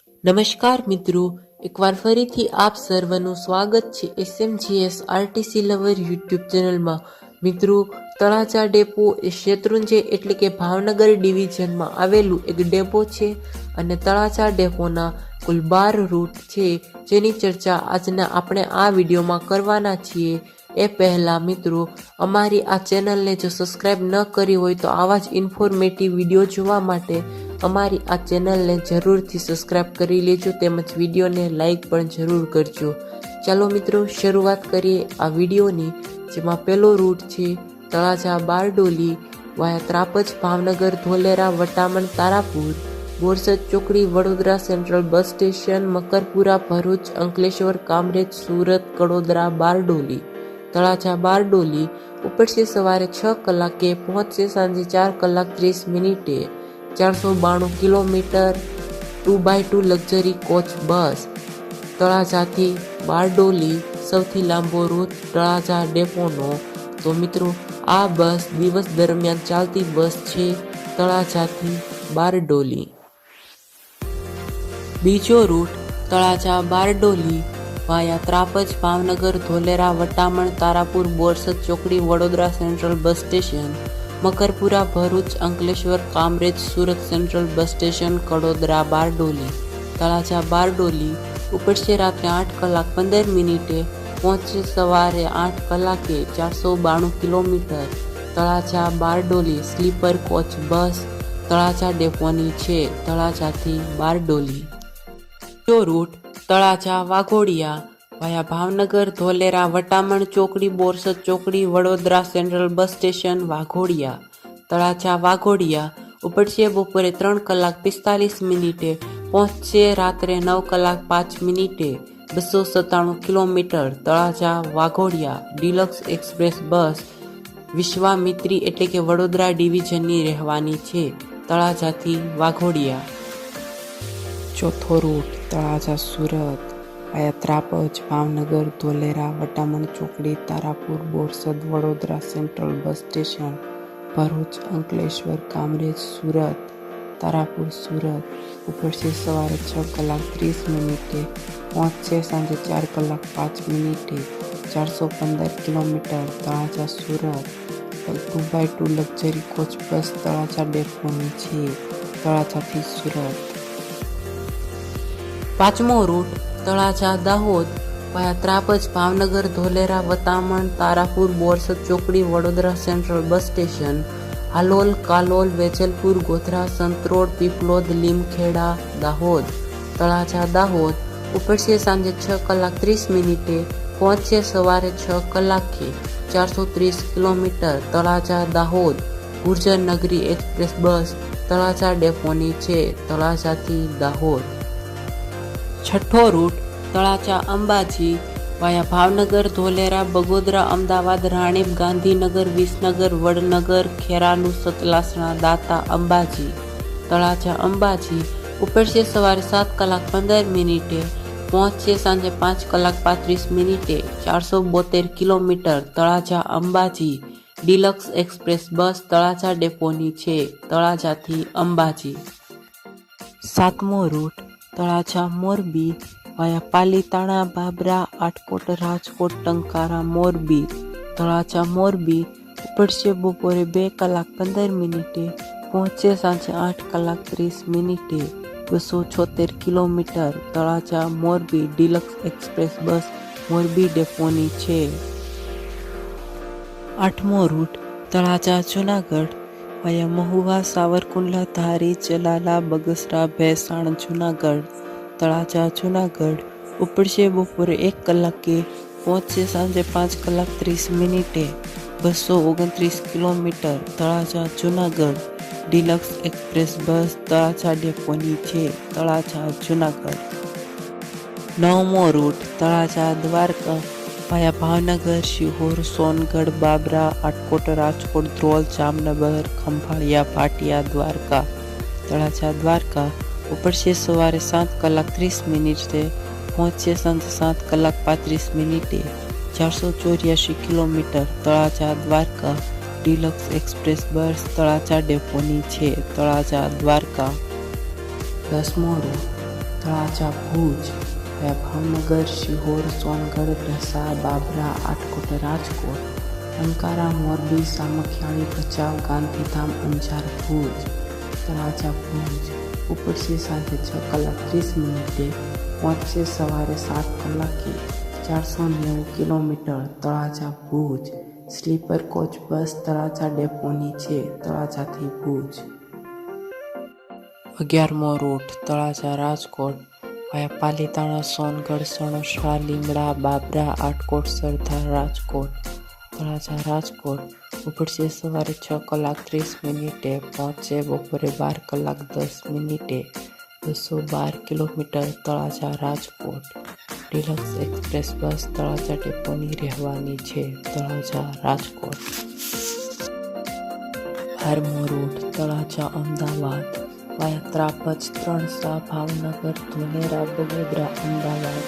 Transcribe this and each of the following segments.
નમસ્કાર મિત્રો, એકવાર ફરીથી આપ સર્વનું સ્વાગત છે SMGS આરટીસી લવર યુટ્યુબ ચેનલમાં। મિત્રો, તળાજા ડેપો એ શેત્રુંજય એટલે કે ભાવનગર ડિવિઝનમાં આવેલું એક ડેપો છે અને તળાજા ડેપોના કુલ 12 રૂટ છે, જેની ચર્ચા આજના આપણે આ વિડીયોમાં કરવાના છીએ। એ પહેલા મિત્રો, અમારી આ ચેનલને જો સબસ્ક્રાઇબ ન કરી હોય તો આવા જ ઇન્ફોર્મેટિવ વિડીયો જોવા માટે અમારી આ ચેનલને જરૂરથી સબસ્ક્રાઇબ કરી લેજો, તેમજ વિડીયોને લાઈક પણ જરૂર કરજો। ચાલો મિત્રો, શરૂઆત કરીએ આ વિડીયોની, જેમાં પહેલો રૂટ છે તળાજા બારડોલી વાયા ત્રાપજ ભાવનગર ધોલેરા વટામણ તારાપુર બોરસદ ચોકડી Vadodara central bus station Makarpura Bharuch Ankleshwar Kamrej Surat Kadodara Bardoli. Talaja Bardoli ઉપડશે સવારે 6 કલાકે, પહોંચશે સાંજે 4 કલાક 30 મિનિટે। 492 કિલોમીટર 2x2 લક્ઝરી કોચ બસ। તળાજાથી બારડોલી સૌથી લાંબો રૂટ તળાજા ડેપોનો। તો મિત્રો, આ બસ દિવસ દરમિયાન ચાલતી બસ છે તળાજાથી બારડોલી। બીજો રૂટ તળાજા બારડોલી વાયા ત્રાપજ ભાવનગર ધોલેરા વટામણ તારાપુર બોરસદ ચોકડી Vadodara central bus station Makarpura Bharuch Ankleshwar Kamrej Surat central bus station Kadodara Bardoli. Talaja Bardoli ઉપડશે રાત્રે 8 કલાક 15 મિનિટે, પહોંચશે સવારે 8 કલાકે। 492 kilometre Talaja Bardoli sleeper coach bus Talaja ડેપોની છે તળાજાથી બારડોલી। બીજો રૂટ તળાજા વાઘોડિયા વાયા ભાવનગર ધોલેરા વટામણ ચોકડી બોરસદ ચોકડી Vadodara central bus station Waghodia. Talaja Waghodia ઉપડશે બપોરે 3 કલાક 45 મિનિટે, પહોંચશે રાત્રે 9 કલાક 5 મિનિટે। 297 kilometre Talaja Waghodia deluxe express bus Vishwamitri એટલે કે વડોદરા ડિવિઝનની રહેવાની છે તળાજાથી વાઘોડિયા। ચોથો રૂટ તળાજા સુરત વાયા ત્રાપજ ભાવનગર ધોલેરા વટામણ ચોકડી Tarapur Borsad Vadodara central bus station Bharuch Ankleshwar Kamrej Surat Tarapur Surat ઉપડશે સવારે 6 કલાક 30 મિનિટે, પહોંચશે સાંજે 4 કલાક 5 મિનિટે। 415 kilometre Talaja Surat 2x2 luxury coach bus Talaja ડેપોની છે તળાજાથી સુરત। પાંચમો રૂટ તળાજા દાહોદ વાયા ત્રાપજ ભાવનગર ધોલેરા વટામણ તારાપુર બોરસદ ચોકડી Vadodara central bus station Halol Kalol Vejalpur Godhra Santrod Piplod Limkheda Dahod. Talaja Dahod ઉપડશે સાંજે 6 કલાક 30 મિનિટે, પહોંચશે સવારે 6 કલાકે। 430 કિલોમીટર તળાજા દાહોદ ગુર્જર નગરી એક્સપ્રેસ બસ તળાજા ડેપોની છે તળાજાથી દાહોદ। છઠ્ઠો રૂટ તળાજા અંબાજી વાયા ભાવનગર ધોલેરા બગોદરા અમદાવાદ રાણીપ ગાંધીનગર વિસનગર વડનગર ખેરાલુ સતલાસણા દાતા અંબાજી। તળાજા અંબાજી ઉપડશે સવારે 7 કલાક 15 મિનિટે, પહોંચશે સાંજે 5 કલાક 35 મિનિટે। 472 kilometre Talaja Ambaji deluxe express bus Talaja ડેપોની છે તળાજાથી અંબાજી। સાતમો રૂટ તળાજા મોરબી વાયા પાલીતાણા બાબરા આટકોટ રાજકોટ ટંકારા મોરબી। તળાજા મોરબી ઉપડશે બપોરે 2 કલાક 15 મિનિટે, પહોંચશે સાંજે 8 કલાક 30 મિનિટે। 276 kilometre Talaja Morbi deluxe express bus Morbi ડેપોની છે। આઠમો રૂટ તળાજા જુનાગઢ વાયા મહુવા સાવરકુંડલા ધારી ચલાલા બગસરા ભેસાણ જુનાગઢ। તળાજા જુનાગઢ ઉપડશે બપોરે 1 કલાકે, પહોંચશે સાંજે 5 કલાક 30 મિનિટે। 229 kilometre Talaja Junagadh deluxe express bus Talaja ડેપોની છે તળાજા જુનાગઢ। નવમો રૂટ તળાજા દ્વારકા વાયા ભાવનગર શિહોર સોનગઢ બાબરા આટકોટ રાજકોટ ધ્રોલ જામનગર ખંભાળિયા પાટિયા દ્વારકા। તળાજા દ્વારકા ઉપડશે સવારે 7 કલાક 30 મિનિટે, પહોંચશે સાંજે 7 કલાક 35 મિનિટે। 484 kilometre Talaja Dwarka deluxe express bus Talaja ડેપોની છે તળાજા દ્વારકા। 10મો રૂટ તળાજા ભુજ વાયા ભાવનગર, શિહોર, સોનગઢ, ઢસા, બાબરા, આટકોટ, રાજકોટ, ટંકારા, મોરબી, સામખિયાળી, ભચાઉ, ગાંધીધામ, અંજાર, ભુજ. તળાજા ભુજ ઉપડશે સાંજે 6:30 પહોંચશે સવારે 7 કલાકે. 490 kilometre. Talaja Bhuj sleeper coach bus Talaja ડેપોની છે. તળાજાથી ભુજ. 11મો રૂટ તળાજા રાજકોટ વાયા પાલીતાણા, સોનગઢ, સણોસરા, લીમડા, બાબરા, આટકોટ, સરદાર, રાજકોટ. તળાજા રાજકોટ ઉપડશે સવારે 6:30 પહોંચશે બપોરે 12:10. 212 kilometre. Talaja Rajkot deluxe express bus Talaja ડેપોની રહેવાની છે. તળાજા રાજકોટ. 12મો રૂટ તળાજા અમદાવાદ વાયા ત્રાપજ, ત્રણસા, ભાવનગર, ધોલેરા, બગોદરા, અમદાવાદ.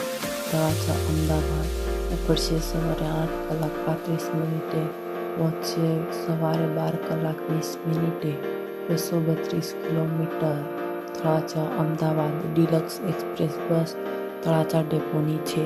તળાજા અમદાવાદ ઉપડશે સવારે 8:35 પહોંચશે સવારે 12:20. 232 kilometre. Talaja Ahmedabad deluxe express bus Talaja ડેપોની છે.